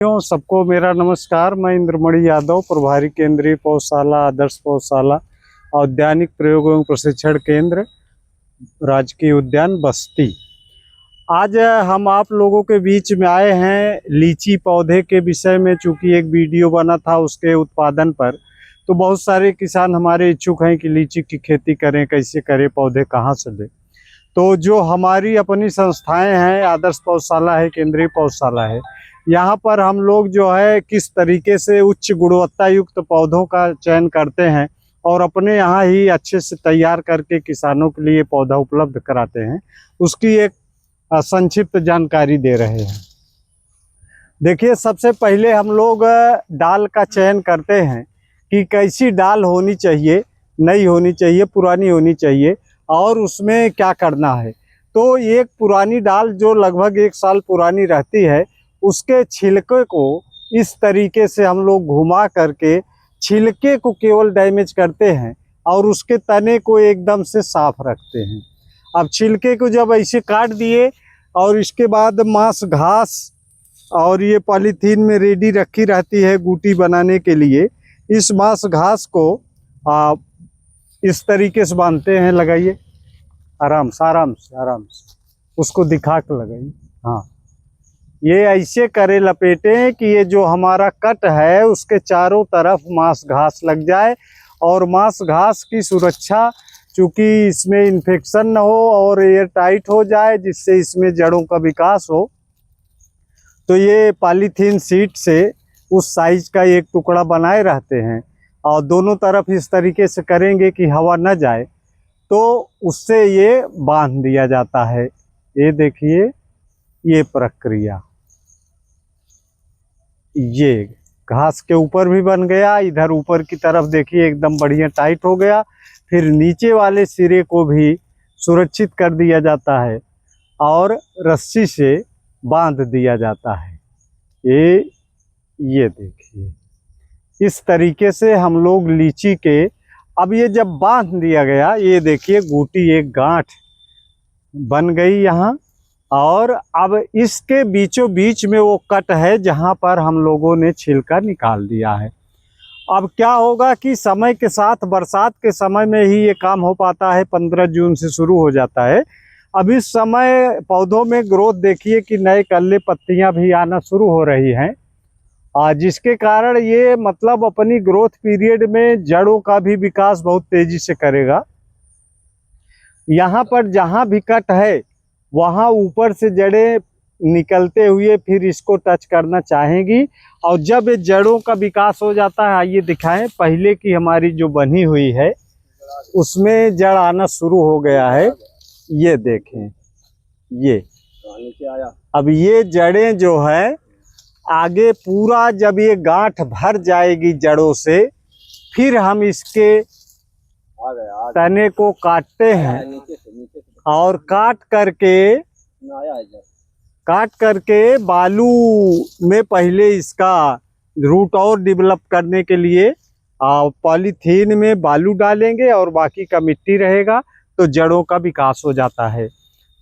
सबको मेरा नमस्कार। मैं इंद्रमणि यादव, प्रभारी केंद्रीय पौधशाला, आदर्श पौधशाला, औद्यानिक प्रयोग एवं प्रशिक्षण केंद्र, राजकीय उद्यान बस्ती। आज हम आप लोगों के बीच में आए हैं लीची पौधे के विषय में। चूंकि एक वीडियो बना था उसके उत्पादन पर, तो बहुत सारे किसान हमारे इच्छुक हैं कि लीची की खेती करें, कैसे करें, पौधे कहाँ से लें। तो जो हमारी अपनी संस्थाएं हैं, आदर्श पौधशाला है, केंद्रीय पौधशाला है, यहाँ पर हम लोग जो है किस तरीके से उच्च गुणवत्ता युक्त पौधों का चयन करते हैं और अपने यहाँ ही अच्छे से तैयार करके किसानों के लिए पौधा उपलब्ध कराते हैं, उसकी एक संक्षिप्त जानकारी दे रहे हैं। देखिए, सबसे पहले हम लोग डाल का चयन करते हैं कि कैसी डाल होनी चाहिए, नई होनी चाहिए, पुरानी होनी चाहिए, और उसमें क्या करना है। तो एक पुरानी डाल जो लगभग 1 साल पुरानी रहती है, उसके छिलके को इस तरीके से हम लोग घुमा करके छिलके को केवल डैमेज करते हैं और उसके तने को एकदम से साफ रखते हैं। अब छिलके को जब ऐसे काट दिए और इसके बाद मांस घास और ये पॉलीथीन में रेडी रखी रहती है गूटी बनाने के लिए, इस मांस घास को इस तरीके से बांधते हैं। लगाइए आराम से उसको दिखा के लगाइए। हाँ, ये ऐसे करे लपेटें कि ये जो हमारा कट है उसके चारों तरफ मांस घास लग जाए और मांस घास की सुरक्षा, चूँकि इसमें इन्फेक्शन न हो और एयर टाइट हो जाए, जिससे इसमें जड़ों का विकास हो, तो ये पॉलीथीन शीट से उस साइज का एक टुकड़ा बनाए रहते हैं और दोनों तरफ इस तरीके से करेंगे कि हवा न जाए, तो उससे ये बांध दिया जाता है। ये देखिए, ये प्रक्रिया, ये घास के ऊपर भी बन गया, इधर ऊपर की तरफ देखिए एकदम बढ़िया टाइट हो गया। फिर नीचे वाले सिरे को भी सुरक्षित कर दिया जाता है और रस्सी से बांध दिया जाता है। ये देखिए, इस तरीके से हम लोग लीची के, अब ये जब बांध दिया गया, ये देखिए गूटी एक गांठ बन गई यहाँ, और अब इसके बीचों बीच में वो कट है जहाँ पर हम लोगों ने छिलका निकाल दिया है। अब क्या होगा कि समय के साथ, बरसात के समय में ही ये काम हो पाता है, 15 जून से शुरू हो जाता है। अब इस समय पौधों में ग्रोथ देखिए कि नए कल्ले पत्तियां भी आना शुरू हो रही हैं, जिसके कारण ये मतलब अपनी ग्रोथ पीरियड में जड़ों का भी विकास बहुत तेजी से करेगा। यहाँ पर जहाँ भी कट है वहाँ ऊपर से जड़ें निकलते हुए फिर इसको टच करना चाहेंगी, और जब ये जड़ों का विकास हो जाता है, आइए दिखाएं, पहले की हमारी जो बनी हुई है उसमें जड़ आना शुरू हो गया है। ये देखें, ये अब ये जड़ें जो है आगे पूरा, जब ये गांठ भर जाएगी जड़ों से, फिर हम इसके तने को काटते हैं और काट करके बालू में पहले इसका रूट और डेवलप करने के लिए पॉलीथीन में बालू डालेंगे और बाकी का मिट्टी रहेगा, तो जड़ों का विकास हो जाता है।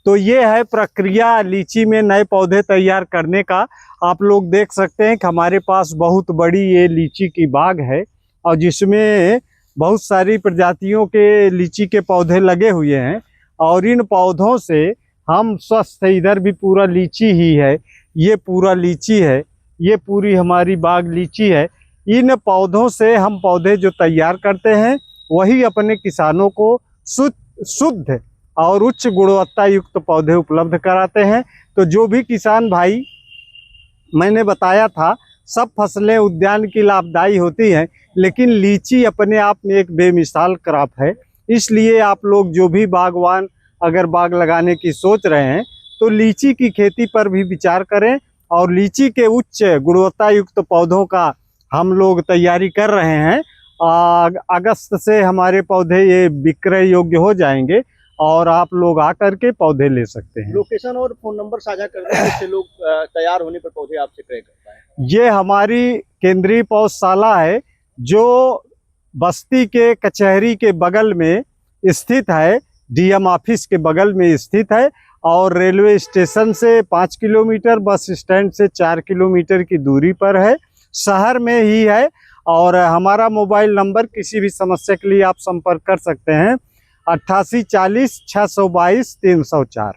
तो ये है प्रक्रिया लीची में नए पौधे तैयार करने का। आप लोग देख सकते हैं कि हमारे पास बहुत बड़ी ये लीची की बाग है और जिसमें बहुत सारी प्रजातियों के लीची के पौधे लगे हुए हैं, और इन पौधों से हम स्वस्थ है। इधर भी पूरा लीची ही है, ये पूरा लीची है, ये पूरी हमारी बाग लीची है। इन पौधों से हम पौधे जो तैयार करते हैं वही अपने किसानों को शुद्ध और उच्च गुणवत्ता युक्त पौधे उपलब्ध कराते हैं। तो जो भी किसान भाई, मैंने बताया था, सब फसलें उद्यान की लाभदायी होती हैं, लेकिन लीची अपने आप में एक बेमिसाल क्रॉप है। इसलिए आप लोग जो भी बागवान अगर बाग लगाने की सोच रहे हैं तो लीची की खेती पर भी विचार करें, और लीची के उच्च गुणवत्ता युक्त पौधों का हम लोग तैयारी कर रहे हैं। अगस्त से हमारे पौधे ये विक्रय योग्य हो जाएंगे और आप लोग आकर के पौधे ले सकते हैं। लोकेशन और फोन नंबर साझा कर दें जिससे लोग तैयार होने पर पौधे आपसे क्रय कर पाएं। ये हमारी केंद्रीय पौधशाला है जो बस्ती के कचहरी के बगल में स्थित है, डीएम ऑफिस के बगल में स्थित है। और रेलवे स्टेशन से 5 किलोमीटर, बस स्टैंड से 4 किलोमीटर की दूरी पर है, शहर में ही है। और हमारा मोबाइल नंबर, किसी भी समस्या के लिए आप संपर्क कर सकते हैं 88 40 622 304।